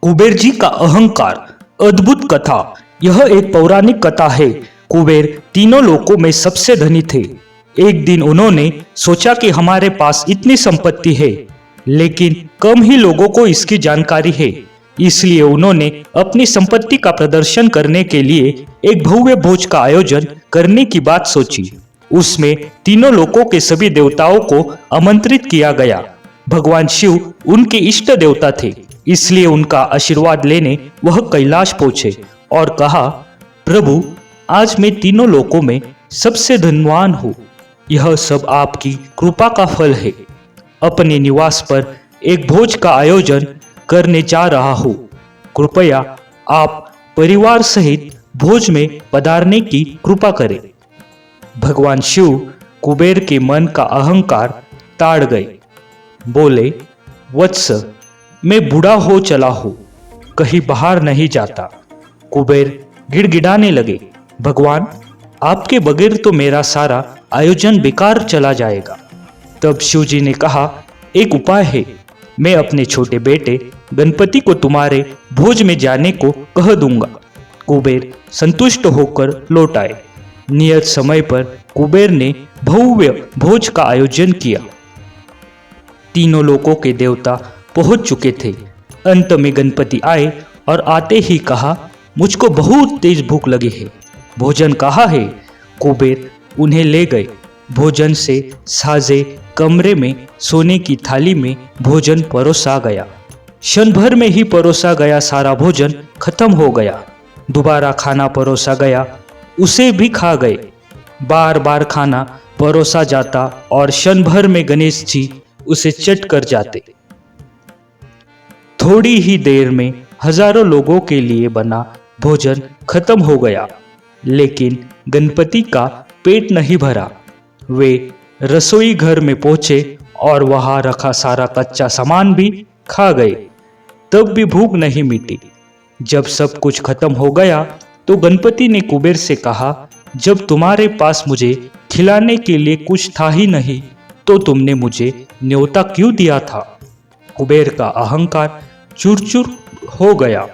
कुबेर जी का अहंकार। अद्भुत कथा। यह एक पौराणिक कथा है। कुबेर तीनों लोकों में सबसे धनी थे। एक दिन उन्होंने सोचा कि हमारे पास इतनी संपत्ति है, लेकिन कम ही लोगों को इसकी जानकारी है। इसलिए उन्होंने अपनी संपत्ति का प्रदर्शन करने के लिए एक भव्य भोज का आयोजन करने की बात सोची। उसमें तीनों लोकों के सभी देवताओं को आमंत्रित किया गया। भगवान शिव उनके इष्ट देवता थे, इसलिए उनका आशीर्वाद लेने वह कैलाश पहुंचे और कहा, प्रभु, आज मैं तीनों लोकों में सबसे धनवान हूँ। यह सब आपकी कृपा का फल है। अपने निवास पर एक भोज का आयोजन करने जा रहा हूँ। कृपया आप परिवार सहित भोज में पधारने की कृपा करें। भगवान शिव कुबेर के मन का अहंकार ताड़ गए। बोले, वत्स, मैं बूढ़ा हो चला हूँ, कहीं बाहर नहीं जाता। कुबेर गिड़गिड़ाने लगे, भगवान, आपके बगैर तो मेरा सारा आयोजन बेकार चला जाएगा। तब शिव जी ने कहा, एक उपाय है। मैं अपने छोटे बेटे गणपति को तुम्हारे भोज में जाने को कह दूंगा। कुबेर संतुष्ट होकर लौट आए। नियत समय पर कुबेर ने भव्य भोज का आयोजन किया। तीनों लोकों के देवता पहुंच चुके थे। अंत में गणपति आए और आते ही कहा, मुझको बहुत तेज भूख लगी है, भोजन कहाँ है? कुबेर उन्हें ले गए। भोजन से साजे कमरे में सोने की थाली में भोजन परोसा गया। क्षण भर में ही परोसा गया सारा भोजन खत्म हो गया। दोबारा खाना परोसा गया, उसे भी खा गए। बार बार खाना परोसा जाता और क्षण भर में गणेश जी उसे चट कर जाते। थोड़ी ही देर में हजारों लोगों के लिए बना भोजन खत्म हो गया, लेकिन गणपति का पेट नहीं भरा। वे रसोई घर में पहुंचे और वहां रखा सारा कच्चा सामान भी खा गए, तब भी भूख नहीं मिटी। जब सब कुछ खत्म हो गया तो गणपति ने कुबेर से कहा, जब तुम्हारे पास मुझे खिलाने के लिए कुछ था ही नहीं, तो तुमने मुझे न्योता क्यों दिया था? कुबेर का अहंकार चूर-चूर हो गया।